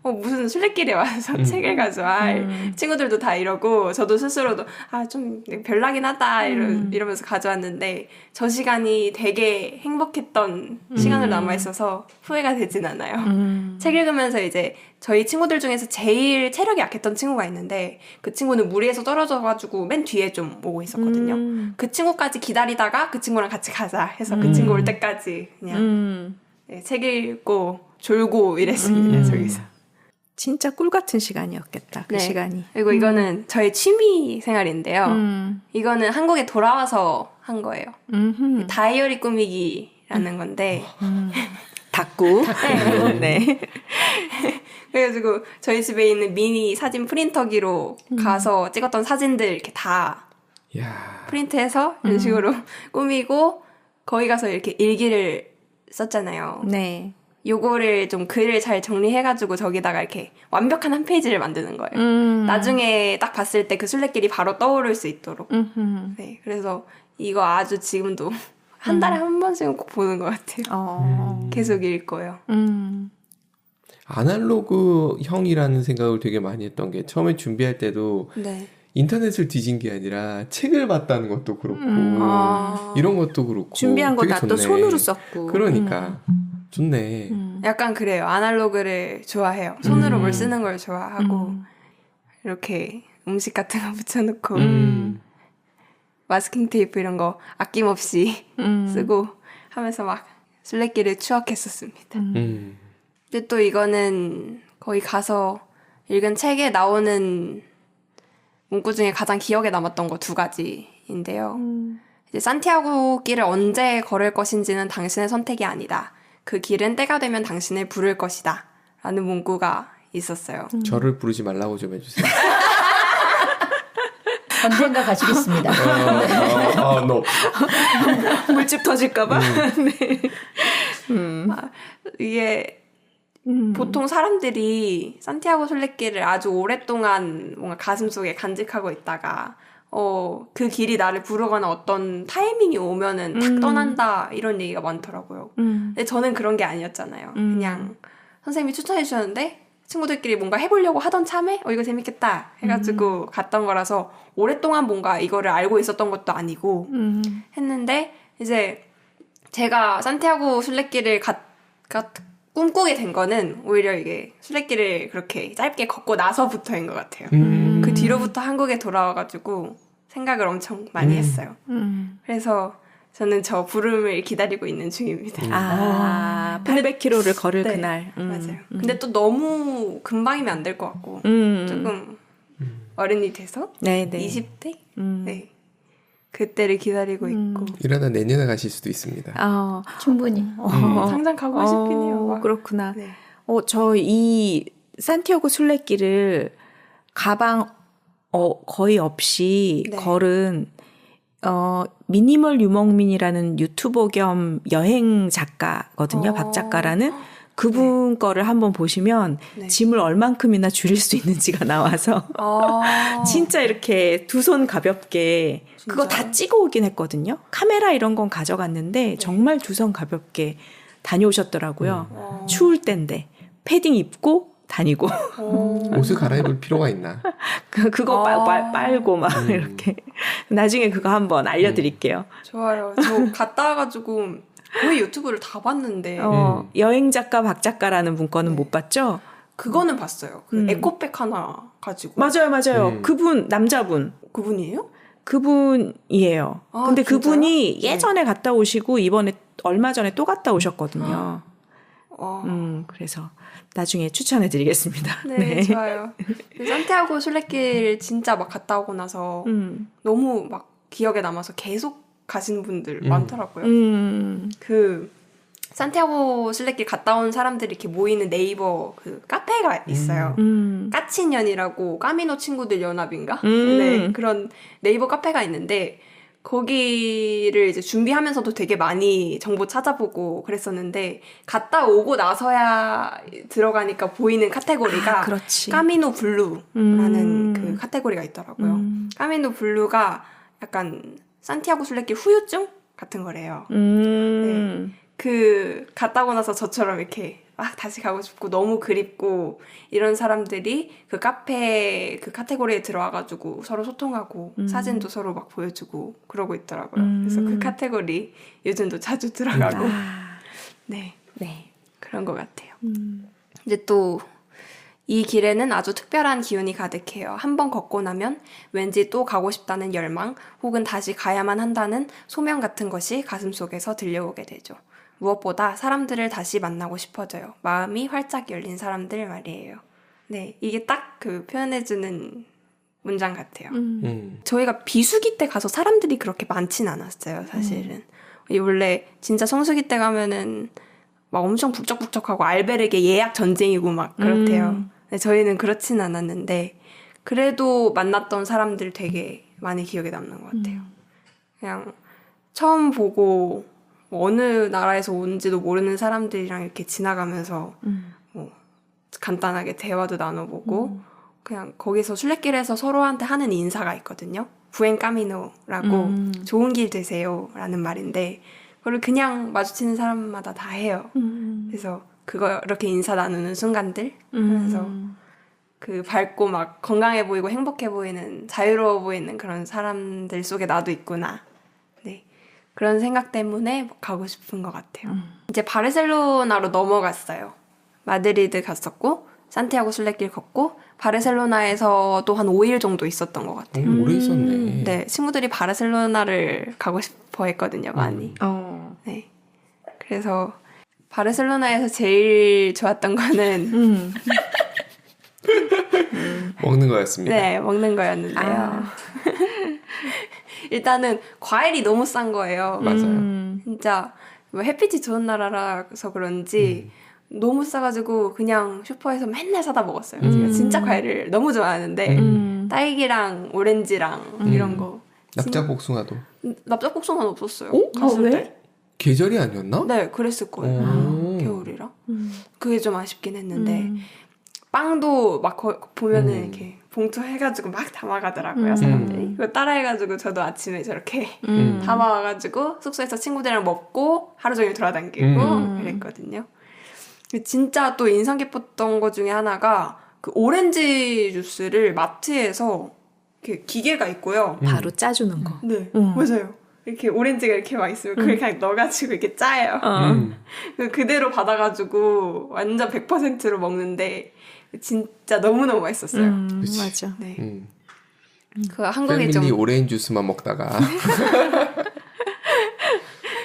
B: 무슨 술래길에 와서 책을 가져와. 친구들도 다 이러고 저도 스스로도 좀 별나긴 하다 이러면서 가져왔는데 저 시간이 되게 행복했던 시간으로 남아있어서 후회가 되진 않아요. 책 읽으면서 이제 저희 친구들 중에서 제일 체력이 약했던 친구가 있는데 그 친구는 무리해서 떨어져가지고 맨 뒤에 좀 오고 있었거든요. 그 친구까지 기다리다가 그 친구랑 같이 가자 해서 그 친구 올 때까지 그냥 네, 책 읽고 졸고 이랬습니다. 저기서.
A: 진짜 꿀 같은 시간이었겠다. 그
B: 네.
A: 시간이.
B: 그리고 이거는 저의 취미 생활인데요. 이거는 한국에 돌아와서 한 거예요. 다이어리 꾸미기라는 건데
A: 닭구. 네.
B: 그래가지고 저희 집에 있는 미니 사진 프린터기로 가서 찍었던 사진들 이렇게 다
D: 야.
B: 프린트해서 이런 식으로 꾸미고 거기 가서 이렇게 일기를 썼잖아요.
A: 네.
B: 요거를 좀 글을 잘 정리해가지고 저기다가 이렇게 완벽한 한 페이지를 만드는 거예요. 나중에 딱 봤을 때 그 술래길이 바로 떠오를 수 있도록. 네, 그래서 이거 아주 지금도 한 달에 한 번씩은 꼭 보는 것 같아요. 계속 읽고요.
D: 아날로그 형이라는 생각을 되게 많이 했던 게 처음에 준비할 때도
B: 네.
D: 인터넷을 뒤진 게 아니라 책을 봤다는 것도 그렇고 이런 것도 그렇고
A: 준비한 거
D: 되게
A: 다 또
D: 좋네.
A: 손으로 썼고.
D: 그러니까 좋네.
B: 약간 그래요. 아날로그를 좋아해요. 손으로 뭘 쓰는 걸 좋아하고 이렇게 음식 같은 거 붙여놓고 마스킹 테이프 이런 거 아낌없이 쓰고 하면서 막 술래길을 추억했었습니다. 근데 또 이거는 거기 가서 읽은 책에 나오는 문구 중에 가장 기억에 남았던 거 2가지인데요. 이제 산티아고 길을 언제 걸을 것인지는 당신의 선택이 아니다. 그 길은 때가 되면 당신을 부를 것이다. 라는 문구가 있었어요.
D: 저를 부르지 말라고 좀 해주세요.
E: 언젠가 가시겠습니다.
D: no.
A: 물집 터질까봐. 네.
B: 이게 보통 사람들이 산티아고 순례길을 아주 오랫동안 뭔가 가슴속에 간직하고 있다가 그 길이 나를 부르거나 어떤 타이밍이 오면은 탁 떠난다 이런 얘기가 많더라고요. 근데 저는 그런 게 아니었잖아요. 그냥 선생님이 추천해 주셨는데 친구들끼리 뭔가 해보려고 하던 참에 이거 재밌겠다 해가지고 갔던 거라서 오랫동안 뭔가 이거를 알고 있었던 것도 아니고 했는데 이제 제가 산티아고 순례길을 꿈꾸게 된 거는 오히려 이게 순례길을 그렇게 짧게 걷고 나서부터인 것 같아요. 그 뒤로부터 한국에 돌아와가지고 생각을 엄청 많이 했어요. 그래서 저는 저 부름을 기다리고 있는 중입니다.
A: 800km를 걸을
B: 네,
A: 그날.
B: 맞아요. 근데 또 너무 금방이면 안 될 것 같고 조금 어른이 돼서
A: 네, 네.
B: 20대? 네. 그때를 기다리고 있고
D: 이러다 내년에 가실 수도 있습니다.
E: 충분히.
B: 당장 가고 싶긴 해요. 막.
A: 그렇구나.
B: 네.
A: 저 이 산티아고 순례길을 가방 거의 없이
B: 네.
A: 걸은 미니멀 유목민이라는 유튜버 겸 여행 작가거든요. 박 작가라는 그분 거를 한번 보시면
B: 네.
A: 짐을 얼만큼이나 줄일 수 있는지가 나와서 진짜 이렇게 두 손 가볍게 그거 다 찍어 오긴 했거든요. 카메라 이런 건 가져갔는데 정말 두 손 가볍게 다녀오셨더라고요. 추울 때인데 패딩 입고 다니고
D: 옷을 갈아입을 필요가 있나?
A: 그거 빨고 막 이렇게 나중에 그거 한번 알려드릴게요.
B: 좋아요. 저 갔다 와가지고 거의 유튜브를 다 봤는데
A: 여행 작가 박 작가라는 분 거는 못 봤죠?
B: 그거는 봤어요. 그 에코백 하나 가지고.
A: 맞아요. 그분 남자분.
B: 그분이에요?
A: 그분이에요.
B: 아,
A: 근데
B: 진짜요?
A: 그분이 예전에 갔다 오시고 이번에 얼마 전에 또 갔다 오셨거든요. 그래서 나중에 추천해드리겠습니다.
B: 네, 좋아요. 산티아고 순례길 진짜 막 갔다 오고 나서 너무 막 기억에 남아서 계속 가시는 분들 많더라고요. 그 산티아고 순례길 갔다 온 사람들이 이렇게 모이는 네이버 그 카페가 있어요. 까치년이라고 까미노 친구들 연합인가? 네, 그런 네이버 카페가 있는데 거기를 이제 준비하면서도 되게 많이 정보 찾아보고 그랬었는데 갔다 오고 나서야 들어가니까 보이는 카테고리가
A: 그렇지.
B: 까미노 블루라는 그 카테고리가 있더라고요. 까미노 블루가 약간 산티아고 순례길 후유증 같은 거래요. 네. 그 갔다 오고 나서 저처럼 이렇게 막 다시 가고 싶고 너무 그립고 이런 사람들이 그 카페 그 카테고리에 들어와가지고 서로 소통하고 사진도 서로 막 보여주고 그러고 있더라고요. 그래서 그 카테고리 요즘도 자주 들어가고 네 그런 것 같아요. 이제 또 이 길에는 아주 특별한 기운이 가득해요. 한번 걷고 나면 왠지 또 가고 싶다는 열망 혹은 다시 가야만 한다는 소명 같은 것이 가슴속에서 들려오게 되죠. 무엇보다 사람들을 다시 만나고 싶어져요. 마음이 활짝 열린 사람들 말이에요. 네, 이게 딱 그 표현해주는 문장 같아요. 저희가 비수기 때 가서 사람들이 그렇게 많진 않았어요, 사실은. 원래 진짜 성수기 때 가면은 막 엄청 북적북적하고 알베르게 예약 전쟁이고 막 그렇대요. 근데 저희는 그렇진 않았는데 그래도 만났던 사람들 되게 많이 기억에 남는 것 같아요. 그냥 처음 보고 뭐 어느 나라에서 온지도 모르는 사람들이랑 이렇게 지나가면서 뭐 간단하게 대화도 나눠보고 그냥 거기서 순례길에서 서로한테 하는 인사가 있거든요. 부엔 까미노라고 좋은 길 되세요 라는 말인데 그걸 그냥 마주치는 사람마다 다 해요. 그래서 그거 이렇게 인사 나누는 순간들 하면서 그 밝고 막 건강해 보이고 행복해 보이는 자유로워 보이는 그런 사람들 속에 나도 있구나. 네. 그런 생각 때문에 가고 싶은 것 같아요. 이제 바르셀로나로 넘어갔어요. 마드리드 갔었고 산티아고 순례길 걷고 바르셀로나에서도 한 5일 정도 있었던 것 같아요.
D: 오래 있었네.
B: 네, 친구들이 바르셀로나를 가고 싶어 했거든요, 많이. 네. 그래서 바르셀로나에서 제일 좋았던 거는
D: 먹는 거였습니다.
B: 네, 먹는 거였는데요. 일단은 과일이 너무 싼 거예요.
D: 맞아요.
B: 진짜 뭐 햇빛이 좋은 나라라서 그런지 너무 싸가지고 그냥 슈퍼에서 맨날 사다 먹었어요. 제가 진짜 과일을 너무 좋아하는데 딸기랑 오렌지랑 이런 거.
D: 납작복숭아도.
B: 납작복숭아는 없었어요.
A: 왜?
B: 때.
D: 계절이 아니었나?
B: 네, 그랬을 거예요. 겨울이라. 그게 좀 아쉽긴 했는데 빵도 막 보면은 이렇게 봉투 해가지고 막 담아가더라고요, 사람들이. 그거 따라해가지고 저도 아침에 저렇게 담아와가지고 숙소에서 친구들이랑 먹고 하루 종일 돌아다니고 그랬거든요. 진짜 또 인상 깊었던 것 중에 하나가 그 오렌지 주스를 마트에서 이렇게 기계가 있고요.
A: 바로 짜주는 거.
B: 네, 맞아요. 이렇게 오렌지가 이렇게 막 있으면 그걸 그냥 넣어가지고 이렇게 짜요. 그대로 받아가지고 완전 100%로 먹는데 진짜 너무너무 맛있었어요.
A: 맞아.
B: 네. 그 한국에
D: 패밀리
B: 좀
D: 오렌지 주스만 먹다가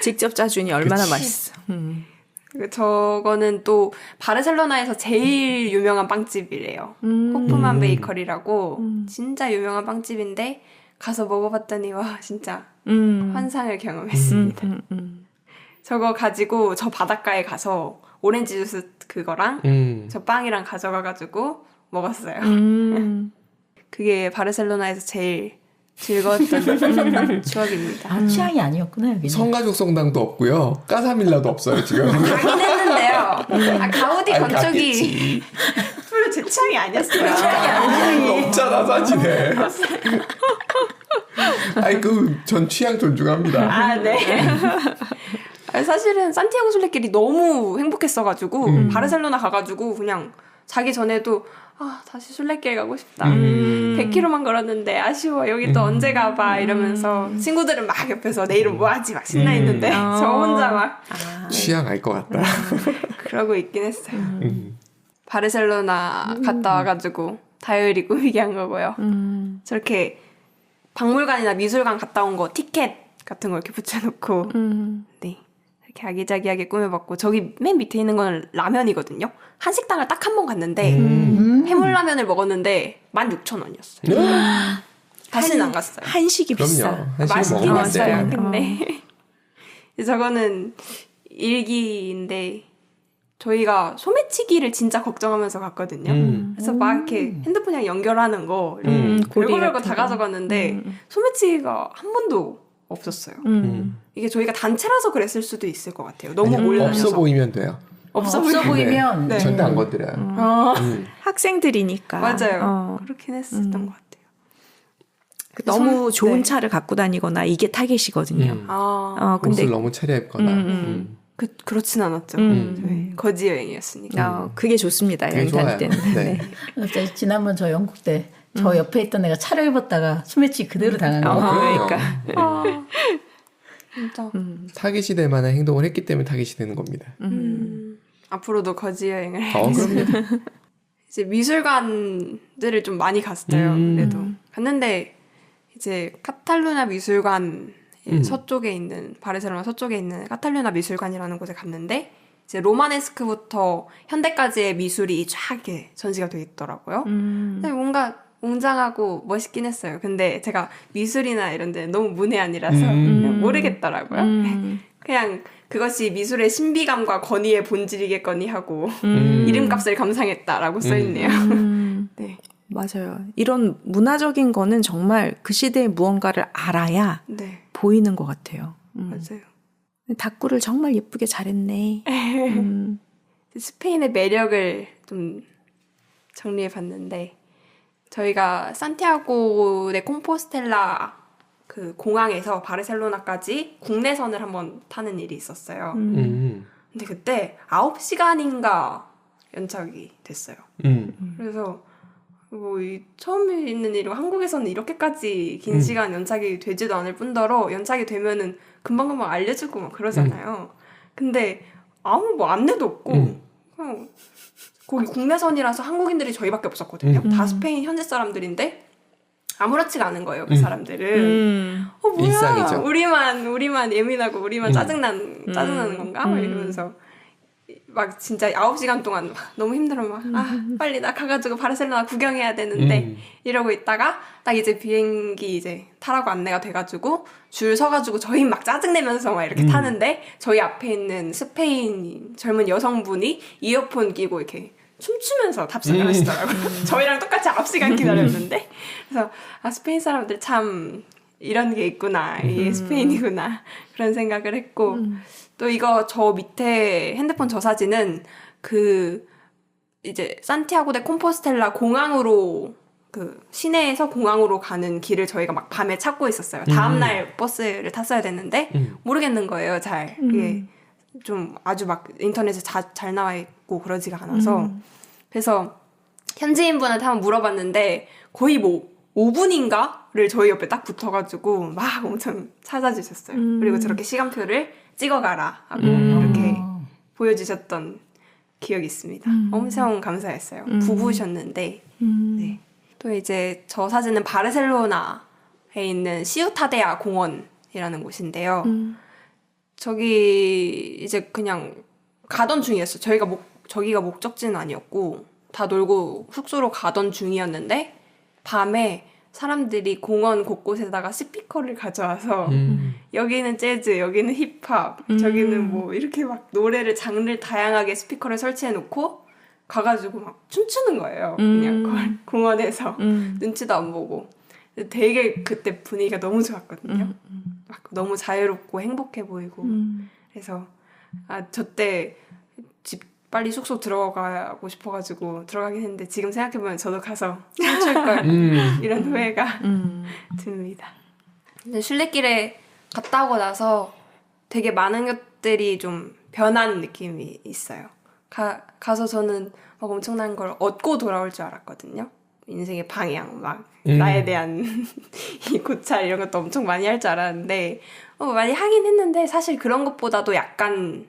A: 직접 짜주니 얼마나
B: 그치.
A: 맛있어.
B: 저거는 또 바르셀로나에서 제일 유명한 빵집이래요. 호프만 베이커리라고 진짜 유명한 빵집인데 가서 먹어봤더니 와 진짜 환상을 경험했습니다. 저거 가지고 저 바닷가에 가서 오렌지 주스 그거랑 저 빵이랑 가져가가지고 먹었어요. 그게 바르셀로나에서 제일 즐거웠던 추억입니다.
E: 아, 취향이 아니었구나, 여기는.
D: 성가족 성당도 없고요. 까사밀라도 없어요 지금.
B: 가긴 했는데요. 가우디
D: 아니,
B: 건축이
D: 갔겠지.
B: 별로 제 취향이 아니었어요.
D: 없잖아 사진에. 아니 그 전 취향 존중합니다.
B: 아, 네. 사실은 산티아고 순례길이 너무 행복했어가지고 바르셀로나 가가지고 그냥 자기 전에도 다시 순례길 가고 싶다.
D: 嗯
B: 100km만 걸었는데 아쉬워. 여기 또 언제 가봐. 이러면서 친구들은 막 옆에서 내일은 뭐 하지? 막 신나 있는데 저 혼자 막
D: 취향 알 것 같다.
B: 그러고 있긴 했어요. 바르셀로나 갔다 와가지고 다이어리 꾸미기 한 거고요. 저렇게 박물관이나 미술관 갔다 온 거 티켓 같은 거 이렇게 붙여놓고 네 이렇게 아기자기하게 꾸며봤고 저기 맨 밑에 있는 거는 라면이거든요. 한식당을 딱 한 번 갔는데 해물라면을 먹었는데 16,000원이었어요. 다시는 안 갔어요.
A: 한식이 비싸.
D: 그럼요. 한식
B: 맛있긴
D: 먹으면 안
B: 했어요.
D: 돼요.
B: 근데 저거는 일기인데 저희가 소매치기를 진짜 걱정하면서 갔거든요. 그래서 막 이렇게 핸드폰이랑 연결하는 거
A: 고리
B: 별거
A: 같은
B: 다
A: 거.
B: 가져갔는데 소매치기가 한 번도 없었어요. 이게 저희가 단체라서 그랬을 수도 있을 것 같아요. 너무
D: 아니요,
B: 몰라서.
D: 없어 보이면 돼요.
B: 없어
E: 없어
B: 보이면
E: 보이면
B: 네.
D: 절대 안 건드려요.
A: 학생들이니까.
B: 맞아요. 그렇긴 했었던 것 같아요.
A: 너무 좋은
B: 네.
A: 차를 갖고 다니거나 이게 타겟이거든요.
D: 옷을
A: 근데
D: 너무 차려입거나.
B: 그렇진 않았죠. 네. 거지 여행이었으니까.
A: 그게 좋습니다.
D: 그게
A: 여행 다닐
D: 좋아요.
A: 때는.
D: 네.
A: 네.
E: 갑자기 지난번 저 영국 때 저 옆에 있던 애가 차려입었다가 소매치기 그대로 당한 거.
D: 그럼요.
A: 그러니까.
B: 진짜.
D: 타깃이 될 만한 행동을 했기 때문에 타깃이 되는 겁니다.
B: 앞으로도 거지 여행을
D: 그럼요.
B: 이제 미술관들을 좀 많이 갔어요. 그래도 갔는데 이제 카탈루냐 미술관 서쪽에 있는 바르셀로나 서쪽에 있는 카탈루냐 미술관이라는 곳에 갔는데 이제 로마네스크부터 현대까지의 미술이 쫙 이렇게 전시가 돼 있더라고요. 근데 뭔가 웅장하고 멋있긴 했어요. 근데 제가 미술이나 이런 데 너무 문외한이라서 그냥 모르겠더라고요. 그냥 그것이 미술의 신비감과 권위의 본질이겠거니 하고 이름값을 감상했다라고 써있네요. 네.
A: 맞아요. 이런 문화적인 거는 정말 그 시대의 무언가를 알아야
B: 네.
A: 보이는 것 같아요.
B: 맞아요.
A: 다꾸를 정말 예쁘게 잘했네.
B: 스페인의 매력을 좀 정리해봤는데 저희가 산티아고 데 콤포스텔라 그 공항에서 바르셀로나까지 국내선을 한번 타는 일이 있었어요. 근데 그때 9시간인가 연착이 됐어요. 그래서 처음 있는 일이고 한국에서는 이렇게까지 긴 시간 연착이 되지도 않을 뿐더러 연착이 되면은 금방금방 알려주고 막 그러잖아요. 근데 아무 뭐 안내도 없고 그냥 거기 국내선이라서 한국인들이 저희밖에 없었거든요. 다 스페인 현지 사람들인데 아무렇지가 않은 거예요. 그 사람들은. 뭐야?
D: 일상이죠.
B: 우리만 예민하고 우리만 짜증나는 건가? 막 이러면서 막 진짜 9시간 동안 막 너무 힘들어 막 빨리 나 가가지고 바르셀로나 구경해야 되는데 이러고 있다가 딱 이제 비행기 이제 타라고 안내가 돼가지고 줄 서가지고 저희 막 짜증내면서 막 이렇게 타는데 저희 앞에 있는 스페인 젊은 여성분이 이어폰 끼고 이렇게 춤추면서 탑승을 하시더라고요. 저희랑 똑같이 9시간 기다렸는데 그래서 스페인 사람들 참 이런 게 있구나. 이게 스페인이구나. 그런 생각을 했고 또 이거 저 밑에 핸드폰 저 사진은 그 이제 산티아고 데 콤포스텔라 공항으로 그 시내에서 공항으로 가는 길을 저희가 막 밤에 찾고 있었어요. 다음날 버스를 탔어야 됐는데 모르겠는 거예요. 잘 이게 좀 아주 막 인터넷에 잘 나와 있고 그러지가 않아서 그래서 현지인분한테 한번 물어봤는데 거의 뭐 5분인가를 저희 옆에 딱 붙어가지고 막 엄청 찾아주셨어요. 그리고 저렇게 시간표를 찍어가라 하고 이렇게 보여주셨던 기억이 있습니다. 엄청 감사했어요. 부부셨는데 네. 또 이제 저 사진은 바르셀로나에 있는 시우타데아 공원이라는 곳인데요. 저기 이제 그냥 가던 중이었어요. 저기가 목적지는 아니었고 다 놀고 숙소로 가던 중이었는데 밤에 사람들이 공원 곳곳에다가 스피커를 가져와서 여기는 재즈, 여기는 힙합, 저기는 뭐 이렇게 막 노래를 장르를 다양하게 스피커를 설치해놓고 가가지고 막 춤추는 거예요. 그냥 공원에서 눈치도 안 보고 되게 그때 분위기가 너무 좋았거든요. 막 너무 자유롭고 행복해 보이고 그래서 저때 집 빨리 숙소 들어가고 싶어가지고 들어가긴 했는데 지금 생각해보면 저도 가서 춤출걸 이런 후회가 듭니다. 근데 순례길에 갔다 오고 나서 되게 많은 것들이 좀 변한 느낌이 있어요. 가서 저는 막 엄청난 걸 얻고 돌아올 줄 알았거든요. 인생의 방향, 막 나에 대한 이 고찰 이런 것도 엄청 많이 할 줄 알았는데 많이 하긴 했는데 사실 그런 것보다도 약간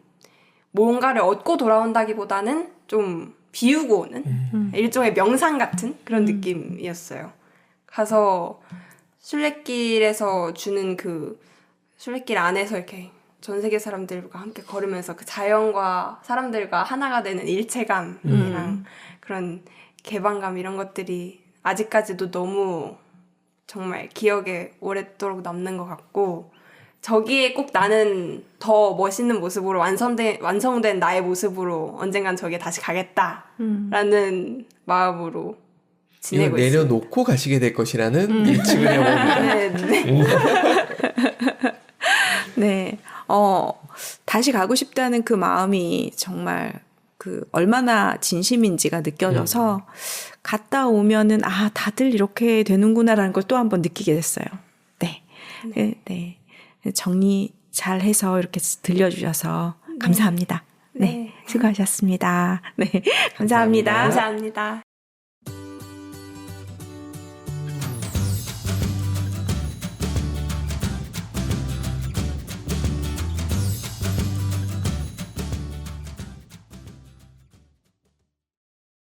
B: 뭔가를 얻고 돌아온다기보다는 좀 비우고 오는 일종의 명상 같은 그런 느낌이었어요. 가서 순례길에서 주는 그 순례길 안에서 이렇게 전 세계 사람들과 함께 걸으면서 그 자연과 사람들과 하나가 되는 일체감이랑 그런 개방감 이런 것들이 아직까지도 너무 정말 기억에 오랫도록 남는 것 같고 저기에 꼭 나는 더 멋있는 모습으로 완성된 나의 모습으로 언젠간 저기에 다시 가겠다라는 마음으로 지내고
D: 이거
B: 있습니다.
D: 내려놓고 가시게 될 것이라는 예측을 해봅니다.
B: 네.
A: 네. 다시 가고 싶다는 그 마음이 정말 그 얼마나 진심인지가 느껴져서 갔다 오면은 다들 이렇게 되는구나라는 걸 또 한 번 느끼게 됐어요. 네. 네. 정리 잘 해서 이렇게 들려주셔서 감사합니다. 네. 수고하셨습니다. 네. 감사합니다.
B: 감사합니다.